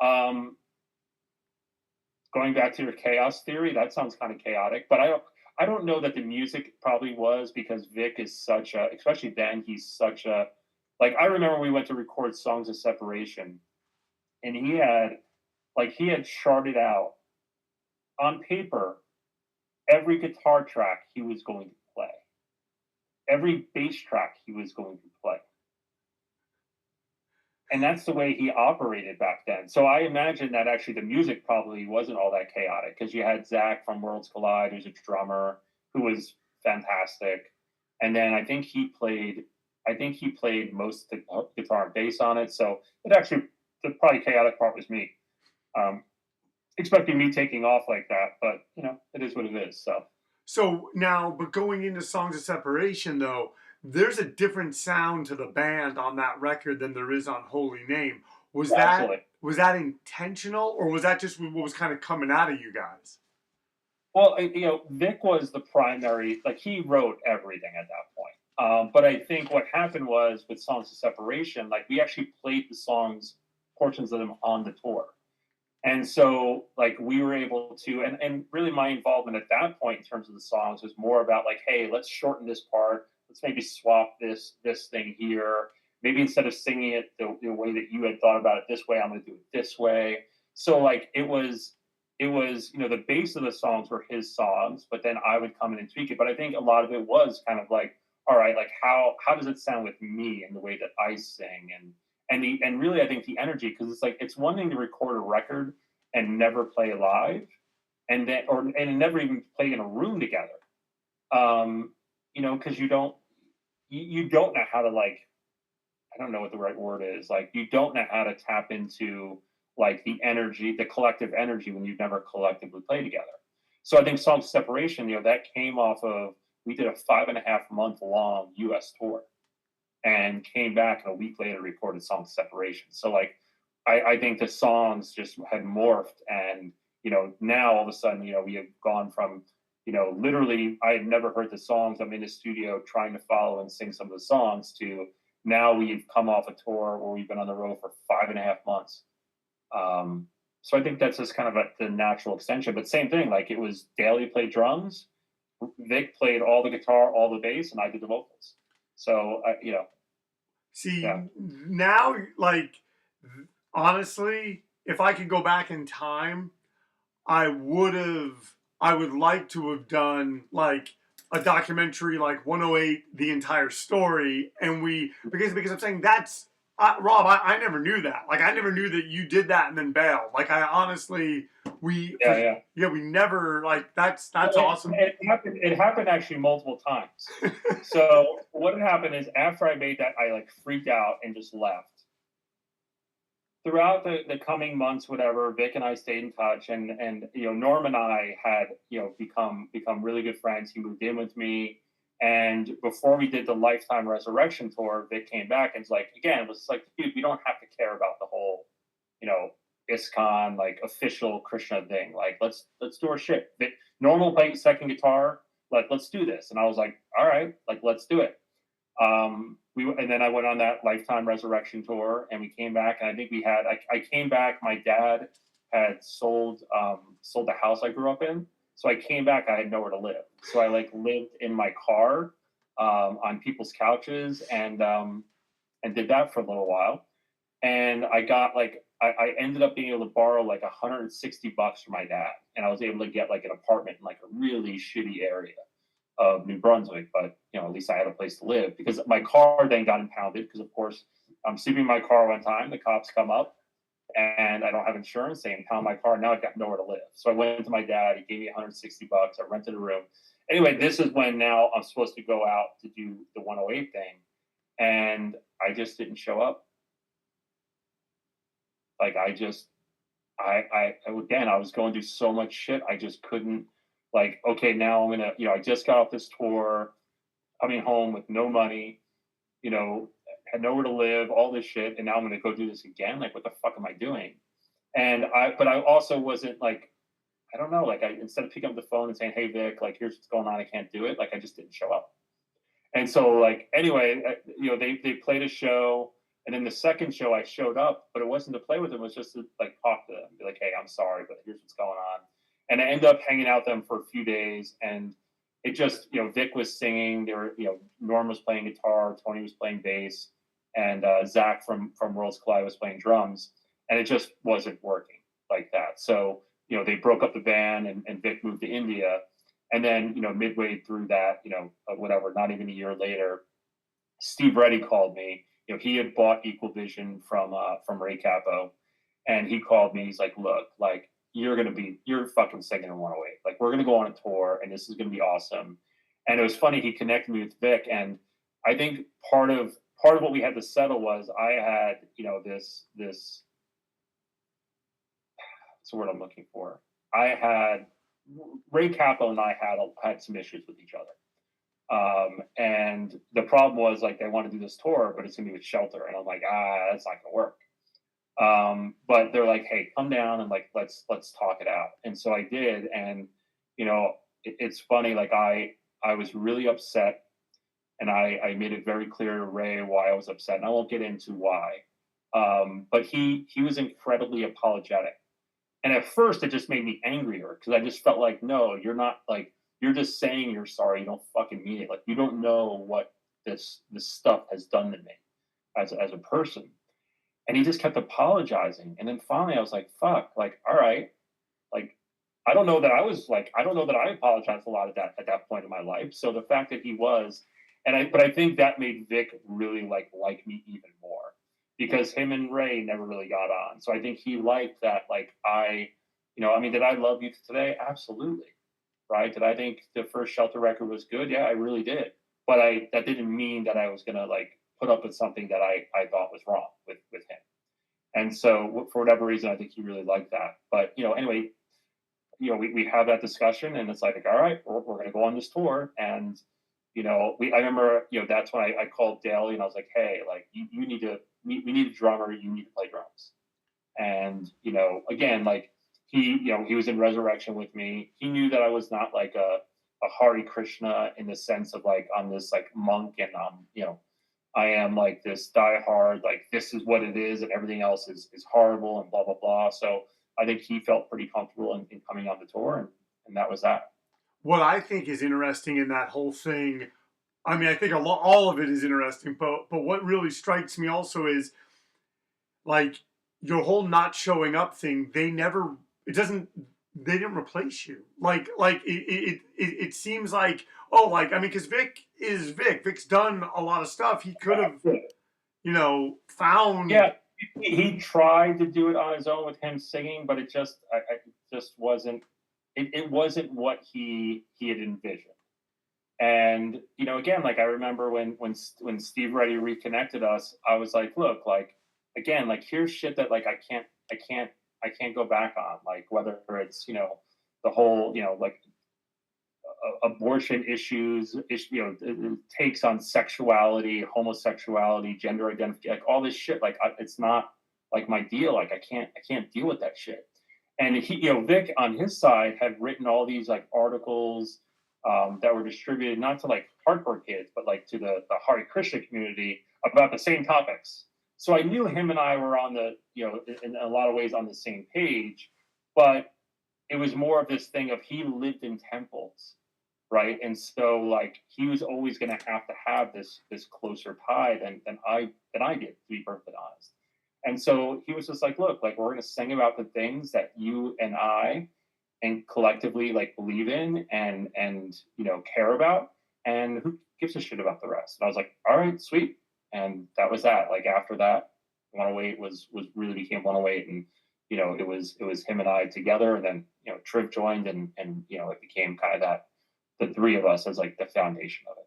Going back to your chaos theory, that sounds kind of chaotic, but I don't know that the music probably was, because Vic is such a, especially then, he's such a, like, I remember we went to record Songs of Separation, and he had charted out on paper every guitar track he was going to play, every bass track he was going to play. And that's the way he operated back then. So I imagine that actually the music probably wasn't all that chaotic, because you had Zach from Worlds Collide, who's a drummer, who was fantastic, and then I think he played most of the guitar and bass on it. So it actually, the probably chaotic part was me, um, expecting me taking off like that, but it is what it is. So So now, but going into Songs of Separation, though, there's a different sound to the band on that record than there is on Holy Name. Was yeah, that absolutely. was that intentional, or was that just what was kind of coming out of you guys? Well, Vic was the primary, like, he wrote everything at that point. But I think what happened was, with Songs of Separation, like, we actually played the songs, portions of them, on the tour. And so, like, we were able to, and really my involvement at that point in terms of the songs was more about, like, hey, let's shorten this part. Let's maybe swap this thing here. Maybe instead of singing it the way that you had thought about it this way, I'm going to do it this way. So, like, it was the base of the songs were his songs, but then I would come in and tweak it. But I think a lot of it was kind of like, all right, like, how does it sound with me and the way that I sing, and really, I think the energy, because it's like, it's one thing to record a record and never play live, and never even play in a room together, because you don't know how to, like, I don't know what the right word is. Like, you don't know how to tap into, like, the energy, the collective energy, when you've never collectively played together. So I think Song Separation, that came off of, we did a 5.5 month long US tour, and came back, and a week later recorded Song Separation. So, like, I think the songs just had morphed, and now all of a sudden, we have gone from, literally, I had never heard the songs. I'm in the studio trying to follow and sing some of the songs, to now we've come off a tour where we've been on the road for 5.5 months. So I think that's just kind of the natural extension. But same thing, like, it was Daly played drums, Vic played all the guitar, all the bass, and I did the vocals. So See, yeah. now, like, honestly, if I could go back in time, I would like to have done like a documentary like 108, the entire story, and because I'm saying that's Rob, I never knew that. Like, I never knew that you did that and then bailed. Like, I honestly, we for Yeah, yeah. yeah, we never, like, Well, that's awesome. it happened actually multiple times. So what happened is, after I made that, I, like, freaked out and just left. Throughout the coming months, whatever, Vic and I stayed in touch, and Norm and I had become really good friends. He moved in with me, and before we did the Lifetime Resurrection tour, Vic came back and was like, again, it was like, dude, we don't have to care about the whole, you know, ISKCON, like, official Krishna thing. Like, let's do our shit. Normal play second guitar. Like, let's do this. And I was like, all right, like, let's do it. And then I went on that Lifetime Resurrection tour, and we came back, and I think I came back. My dad had sold the house I grew up in, so I came back. I had nowhere to live, so I, like, lived in my car, on people's couches, and did that for a little while. And I got, like, I ended up being able to borrow like $160 from my dad, and I was able to get, like, an apartment in, like, a really shitty area of New Brunswick. But at least I had a place to live, because my car then got impounded, because, of course, I'm sleeping in my car one time, the cops come up, and I don't have insurance. They impound my car. Now I've got nowhere to live. So I went to my dad. He gave me $160. I rented a room. Anyway, this is when now I'm supposed to go out to do the 108 thing, and I just didn't show up. Like, I was going through so much shit. I just couldn't, like, okay, now I'm gonna, I just got off this tour, coming home with no money, you know, had nowhere to live, all this shit, and now I'm gonna go do this again. Like, what the fuck am I doing? But I also wasn't, like, I don't know, like, instead of picking up the phone and saying, hey, Vic, like, here's what's going on, I can't do it. Like, I just didn't show up. And so, like, anyway, they played a show. And then the second show I showed up, but it wasn't to play with them, it was just to like talk to them, be like, hey, I'm sorry, but here's what's going on. And I ended up hanging out with them for a few days, and it just, Vic was singing, there were, Norm was playing guitar, Tony was playing bass, and Zach from Worlds Collide was playing drums, and it just wasn't working like that. So, they broke up the band, and Vic moved to India. And then, midway through that, whatever, not even a year later, Steve Reddy called me. He had bought Equal Vision from Ray Capo, and he called me. He's like, look, like, you're fucking singing in 108. Like, we're gonna go on a tour, and this is gonna be awesome. And it was funny, he connected me with Vic, and I think part of what we had to settle was I had, this what's the word I'm looking for? I had Ray Capo and I had some issues with each other. And the problem was, like, they want to do this tour, but it's gonna be with Shelter, and I'm like, that's not gonna work. But they're like, hey, come down and like let's talk it out. And so I did, and it's funny, like I was really upset, and I made it very clear to Ray why I was upset, and I won't get into why. But he was incredibly apologetic. And at first it just made me angrier because I just felt like, no, you're not, like, you're just saying you're sorry. You don't fucking mean it. Like, you don't know what this stuff has done to me as a person. And he just kept apologizing. And then finally I was like, fuck, like, all right. Like, I don't know that I apologized a lot at that point in my life. So the fact that he was, but I think that made Vic really like me even more, because him and Ray never really got on. So I think he liked that, like, did I love you today? Absolutely. Right. Did I think the first Shelter record was good? Yeah, I really did. But that didn't mean that I was going to like put up with something that I thought was wrong with him. And so for whatever reason, I think he really liked that. But, anyway, we have that discussion, and it's like, all right, we're going to go on this tour. And, I remember, that's when I called Daly, and I was like, hey, like, you need to, we need a drummer. You need to play drums. And, again, like, he was in Ressurection with me. He knew that I was not like a Hare Krishna in the sense of like, I'm this like monk, and I am like this diehard, like, this is what it is, and everything else is horrible and blah, blah, blah. So I think he felt pretty comfortable in coming on the tour, and that was that. What I think is interesting in that whole thing, I mean, I think all of it is interesting, but what really strikes me also is, like, your whole not showing up thing. They didn't replace you. Like it seems like, oh, like, I mean, because Vic is Vic. Vic's done a lot of stuff. He could have, found. Yeah, he tried to do it on his own with him singing, but it just wasn't. It wasn't what he had envisioned. And again, like, I remember when Steve Reddy reconnected us, I was like, look, like, again, like, here's shit that, like, I can't go back on, like, whether it's the whole like abortion issues, takes on sexuality, homosexuality, gender identity, like all this shit. Like, it's not like my deal. Like, I can't deal with that shit. And he, Vic on his side had written all these like articles that were distributed not to like hardcore kids, but like to the Hare Krishna community about the same topics. So I knew him and I were on the, in a lot of ways on the same page, but it was more of this thing of, he lived in temples, right? And so, like, he was always going to have this closer tie than I did, to be perfectly honest. And so he was just like, look, like, we're going to sing about the things that you and I and collectively like believe in and care about, and who gives a shit about the rest? And I was like, all right, sweet. And that was that. Like, after that, 108 was really became 108, and it was him and I together, and then Triv joined, and it became kind of that, the three of us as like the foundation of it.